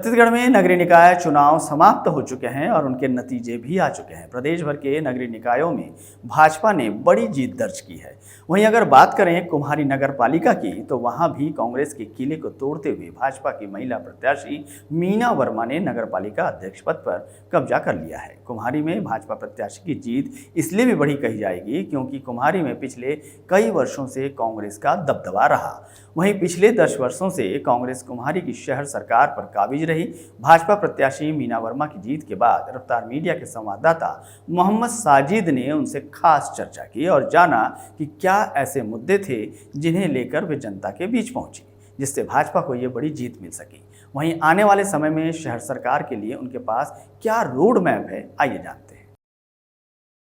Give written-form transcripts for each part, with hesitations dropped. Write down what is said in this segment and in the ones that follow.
छत्तीसगढ़ में नगरीय निकाय चुनाव समाप्त हो चुके हैं और उनके नतीजे भी आ चुके हैं। प्रदेश भर के नगरीय निकायों में भाजपा ने बड़ी जीत दर्ज की है। वहीं अगर बात करें कुम्हारी नगर पालिका की, तो वहां भी कांग्रेस के किले को तोड़ते हुए भाजपा की महिला प्रत्याशी मीना वर्मा ने नगर पालिका अध्यक्ष पद पर कब्जा कर लिया है। कुम्हारी में भाजपा प्रत्याशी की जीत इसलिए भी बड़ी कही जाएगी क्योंकि कुम्हारी में पिछले कई वर्षों से कांग्रेस का दबदबा रहा। वहीं पिछले 10 वर्षों से कांग्रेस कुम्हारी की शहर सरकार पर काबिज रही। भाजपा प्रत्याशी मीना वर्मा की जीत के बाद रफ्तार मीडिया के संवाददाता मोहम्मद साजिद ने उनसे खास चर्चा की और जाना कि क्या ऐसे मुद्दे थे जिन्हें लेकर वे जनता के बीच पहुंची, जिससे भाजपा को ये बड़ी जीत मिल सकी। वहीं आने वाले समय में शहर सरकार के लिए उनके पास क्या रोड मैप है, आइए जानते हैं।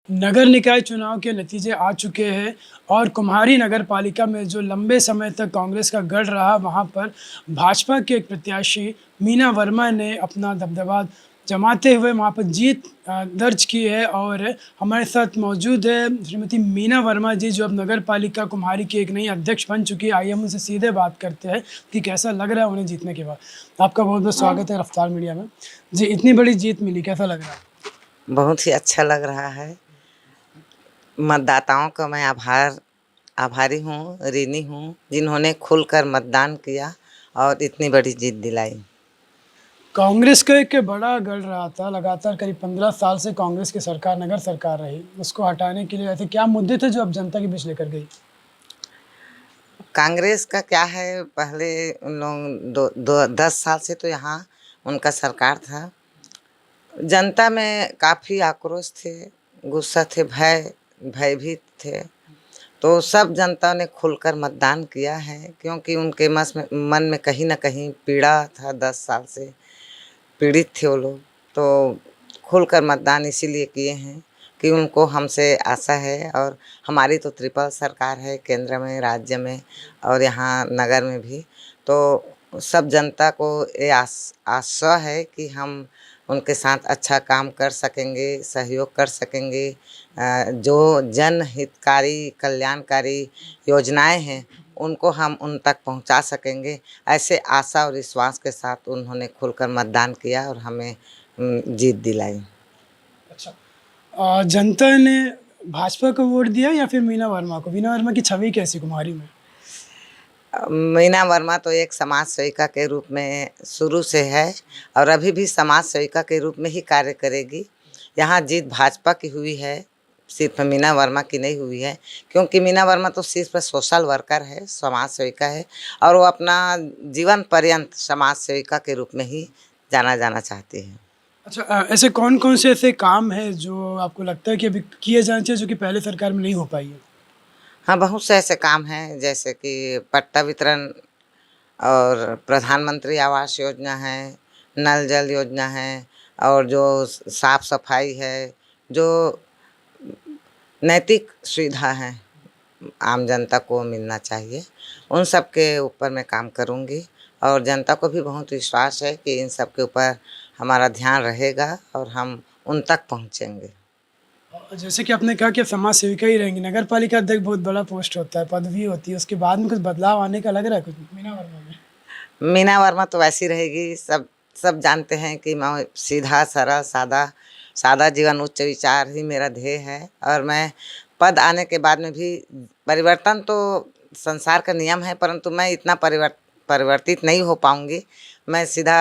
नगर निकाय चुनाव के नतीजे आ चुके हैं और कुम्हारी नगर पालिका में जो लंबे समय तक कांग्रेस का गढ़ रहा, वहां पर भाजपा के एक प्रत्याशी मीना वर्मा ने अपना दबदबा जमाते हुए वहां पर जीत दर्ज की है। और हमारे साथ मौजूद है श्रीमती मीना वर्मा जी, जो अब नगर पालिका कुम्हारी की एक नई अध्यक्ष बन चुकी है। आइए हम उनसे सीधे बात करते हैं कि कैसा लग रहा है उन्हें जीतने के बाद। आपका बहुत बहुत स्वागत है रफ्तार मीडिया में। जी, इतनी बड़ी जीत मिली, कैसा लग रहा है? बहुत ही अच्छा लग रहा है। मतदाताओं का मैं आभारी हूँ, ऋणी हूँ, जिन्होंने खुलकर मतदान किया और इतनी बड़ी जीत दिलाई। कांग्रेस का एक बड़ा गढ़ रहा था, लगातार करीब 15 साल से कांग्रेस की सरकार, नगर सरकार रही। उसको हटाने के लिए ऐसे क्या मुद्दे थे जो अब जनता के बीच लेकर गई? कांग्रेस का क्या है, पहले उन लोग 10 साल से तो यहाँ उनका सरकार था। जनता में काफ़ी आक्रोश थे, गुस्सा थे, भयभीत थे। तो सब जनता ने खुलकर मतदान किया है, क्योंकि उनके मन में कहीं ना कहीं पीड़ा था। 10 साल से पीड़ित थे वो लोग। तो खुलकर मतदान इसीलिए किए हैं कि उनको हमसे आशा है। और हमारी तो ट्रिपल सरकार है, केंद्र में, राज्य में और यहाँ नगर में भी। तो सब जनता को ये आशा है कि हम उनके साथ अच्छा काम कर सकेंगे, सहयोग कर सकेंगे। जो जनहितकारी कल्याणकारी योजनाएं हैं उनको हम उन तक पहुंचा सकेंगे। ऐसे आशा और विश्वास के साथ उन्होंने खुलकर मतदान किया और हमें जीत दिलाई। अच्छा, जनता ने भाजपा को वोट दिया या फिर मीना वर्मा को? मीना वर्मा की छवि कैसी कुम्हारी में? मीना वर्मा तो एक समाज सेविका के रूप में शुरू से है और अभी भी समाज सेविका के रूप में ही कार्य करेगी। यहाँ जीत भाजपा की हुई है, सिर्फ मीना वर्मा की नहीं हुई है, क्योंकि मीना वर्मा तो सिर्फ सोशल वर्कर है, समाज सेविका है और वो अपना जीवन पर्यंत समाज सेविका के रूप में ही जाना चाहती है। अच्छा, ऐसे कौन कौन से ऐसे काम हैं जो आपको लगता है कि अभी किए जाने चाहिए, जो कि पहले सरकार में नहीं हो पाई है? हाँ, बहुत से ऐसे काम हैं, जैसे कि पट्टा वितरण और प्रधानमंत्री आवास योजना है, नल जल योजना है और जो साफ सफाई है, जो नैतिक सुविधा है आम जनता को मिलना चाहिए, उन सब के ऊपर मैं काम करूँगी। और जनता को भी बहुत विश्वास है कि इन सब के ऊपर हमारा ध्यान रहेगा और हम उन तक पहुँचेंगे। जैसे कि आपने कहा कि आप समाज सेविका ही रहेंगी, नगर पालिका अध्यक्ष बहुत बड़ा पोस्ट होता है, पदवी होती है, उसके बाद में कुछ बदलाव आने का लग रहा है कुछ मीना वर्मा में? मीना वर्मा तो वैसी रहेगी। सब जानते हैं कि मैं सीधा सरल सादा जीवन, उच्च विचार ही मेरा ध्येय है। और मैं पद आने के बाद में भी परिवर्तन तो संसार का नियम है, परंतु मैं इतना परिवर्तित नहीं हो पाऊंगी। मैं सीधा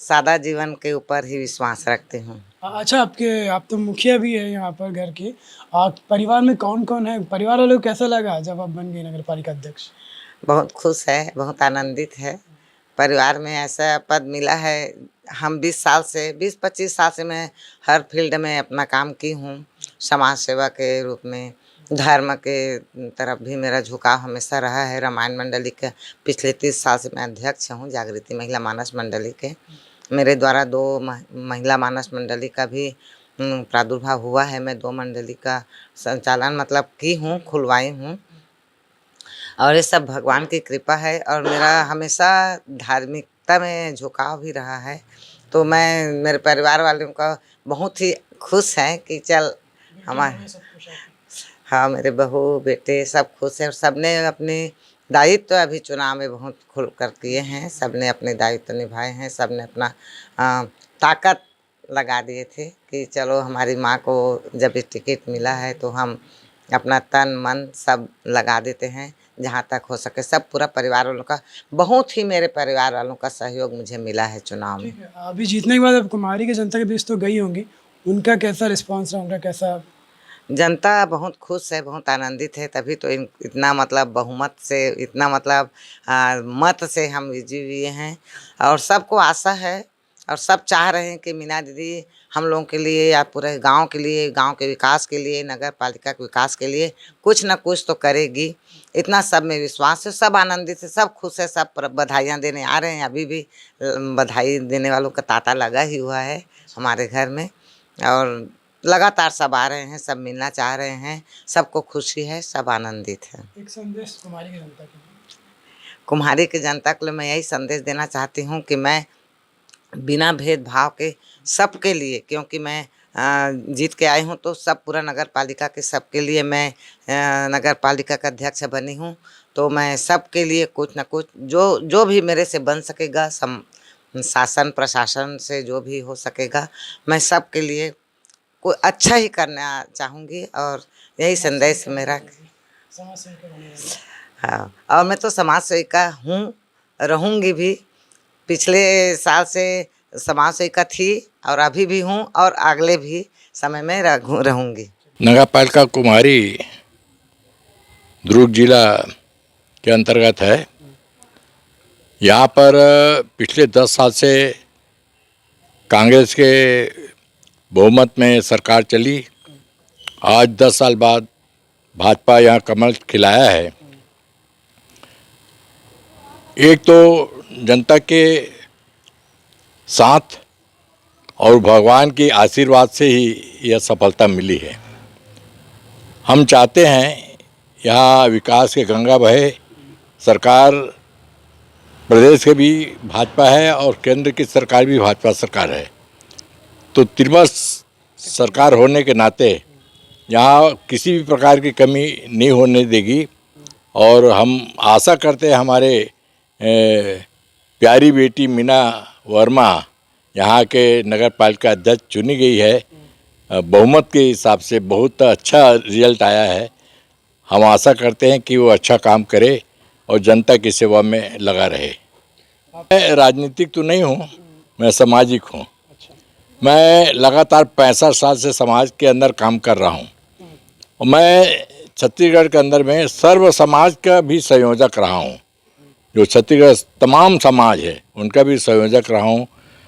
सादा जीवन के ऊपर ही विश्वास रखती हूँ। अच्छा, आप तो मुखिया भी है यहाँ पर घर की। परिवार में कौन कौन है? परिवार वालों को कैसा लगा जब आप बन गई नगर पालिका अध्यक्ष? बहुत खुश है, बहुत आनंदित है। परिवार में ऐसा पद मिला है। हम 20-25 साल से मैं हर फील्ड में अपना काम की हूँ। समाज सेवा के रूप में, धर्म के तरफ भी मेरा झुकाव हमेशा रहा है। रामायण मंडली के पिछले 30 साल से मैं अध्यक्ष हूँ, जागृति महिला मानस मंडली के। मेरे द्वारा 2 महिला मानस मंडली का भी प्रादुर्भाव हुआ है। मैं 2 मंडली का संचालन की हूँ, खुलवाई हूँ। और ये सब भगवान की कृपा है और मेरा हमेशा धार्मिकता में झुकाव भी रहा है। तो मैं मेरे परिवार वालों का बहुत ही खुश हैं कि चल हमारे, हाँ, मेरे बहू बेटे सब खुश हैं और सबने अपनी दायित्व अभी चुनाव में बहुत खुल कर किए हैं। सबने अपने दायित्व निभाए हैं, सबने अपना ताकत लगा दिए थे कि चलो हमारी माँ को जब ये टिकट मिला है तो हम अपना तन मन सब लगा देते हैं, जहाँ तक हो सके। सब पूरा परिवार वालों का, बहुत ही मेरे परिवार वालों का सहयोग मुझे मिला है चुनाव में। ठीक है, अभी जीतने के बाद अब कुमारी की जनता के बीच तो गई होंगी, उनका कैसा रिस्पांस रहा, उनका कैसा? जनता बहुत खुश है, बहुत आनंदित है, तभी तो इतना मतलब बहुमत से, इतना मतलब मत से हम विजयी हुए हैं। और सबको आशा है और सब चाह रहे हैं कि मीना दीदी हम लोगों के लिए या पूरे गांव के लिए, गांव के विकास के लिए, नगर पालिका के विकास के लिए कुछ न कुछ तो करेगी। इतना सब में विश्वास है, सब आनंदित है, सब खुश है, सब बधाइयाँ देने आ रहे हैं। अभी भी बधाई देने वालों का तांता लगा ही हुआ है हमारे घर में और लगातार सब आ रहे हैं, सब मिलना चाह रहे हैं, सबको खुशी है, सब आनंदित है। एक संदेश कुमारी की जनता के लिए? कुम्हारी की जनता के लिए मैं यही संदेश देना चाहती हूँ कि मैं बिना भेदभाव के सबके लिए, क्योंकि मैं जीत के आई हूँ तो सब पूरा नगर पालिका के सबके लिए मैं नगर पालिका का अध्यक्ष बनी हूँ। तो मैं सबके लिए कुछ न कुछ जो भी मेरे से बन सकेगा, शासन प्रशासन से जो भी हो सकेगा, मैं सबके लिए कोई अच्छा ही करना चाहूँगी और यही संदेश मेरा। समाज सेविका बनी रहेंगी। हाँ, और मैं तो समाज सेविका हूँ, रहूँगी भी। पिछले साल से समाज सेविका थी और अभी भी हूँ और अगले भी समय में रहूँगी। नगर पालिका कुमारी दुर्ग जिला के अंतर्गत है। यहाँ पर पिछले 10 साल से कांग्रेस के बहुमत में सरकार चली। आज 10 साल बाद भाजपा यहाँ कमल खिलाया है। एक तो जनता के साथ और भगवान की आशीर्वाद से ही यह सफलता मिली है। हम चाहते हैं यहाँ विकास के गंगा बहे। सरकार प्रदेश के भी भाजपा है और केंद्र की सरकार भी भाजपा सरकार है, तो त्रिपक्ष सरकार होने के नाते यहाँ किसी भी प्रकार की कमी नहीं होने देगी। और हम आशा करते हैं हमारे प्यारी बेटी मीना वर्मा यहाँ के नगर पालिका अध्यक्ष चुनी गई है। बहुमत के हिसाब से बहुत अच्छा रिजल्ट आया है। हम आशा करते हैं कि वो अच्छा काम करे और जनता की सेवा में लगा रहे। मैं राजनीतिक तो नहीं हूँ, मैं सामाजिक हूँ। मैं लगातार 65 साल से समाज के अंदर काम कर रहा हूँ और मैं छत्तीसगढ़ के अंदर में सर्व समाज का भी संयोजक रहा हूँ। जो छत्तीसगढ़ तमाम समाज है उनका भी संयोजक रहा हूँ।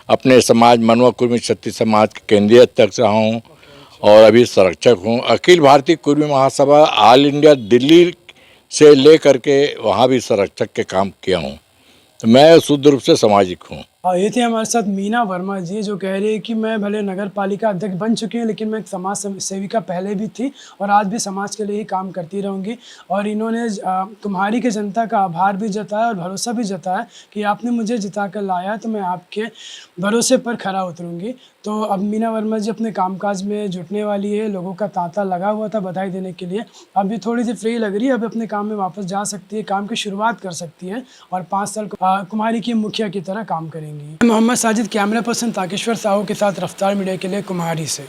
अपने समाज मनवा कुर्मी छत्तीस समाज के केंद्रीय अध्यक्ष रहा हूँ और अभी संरक्षक हूँ। अखिल भारतीय कुर्मी महासभा ऑल इंडिया दिल्ली से ले करके वहाँ भी संरक्षक के काम किया हूँ। तो मैं शुद्ध रूप से सामाजिक हूँ। ये थी हमारे साथ मीना वर्मा जी, जो कह रही है कि मैं भले नगर पालिका अध्यक्ष बन चुकी हूँ लेकिन मैं एक समाज सेविका पहले भी थी और आज भी समाज के लिए ही काम करती रहूँगी। और इन्होंने कुम्हारी की जनता का आभार भी जताया और भरोसा भी जताया कि आपने मुझे जिता कर लाया तो मैं आपके भरोसे पर खरा उतरूँगी। तो अब मीना वर्मा जी अपने कामकाज में जुटने वाली है। लोगों का तांता लगा हुआ था बधाई देने के लिए, अभी थोड़ी सी फ्री लग रही है, अभी अपने काम में वापस जा सकती है, काम की शुरुआत कर सकती है और 5 साल कुम्हारी की मुखिया की तरह काम करेंगी। मोहम्मद साजिद, कैमरा पर्सन ताकेश्वर साहू के साथ रफ्तार मीडिया के लिए कुम्हारी से।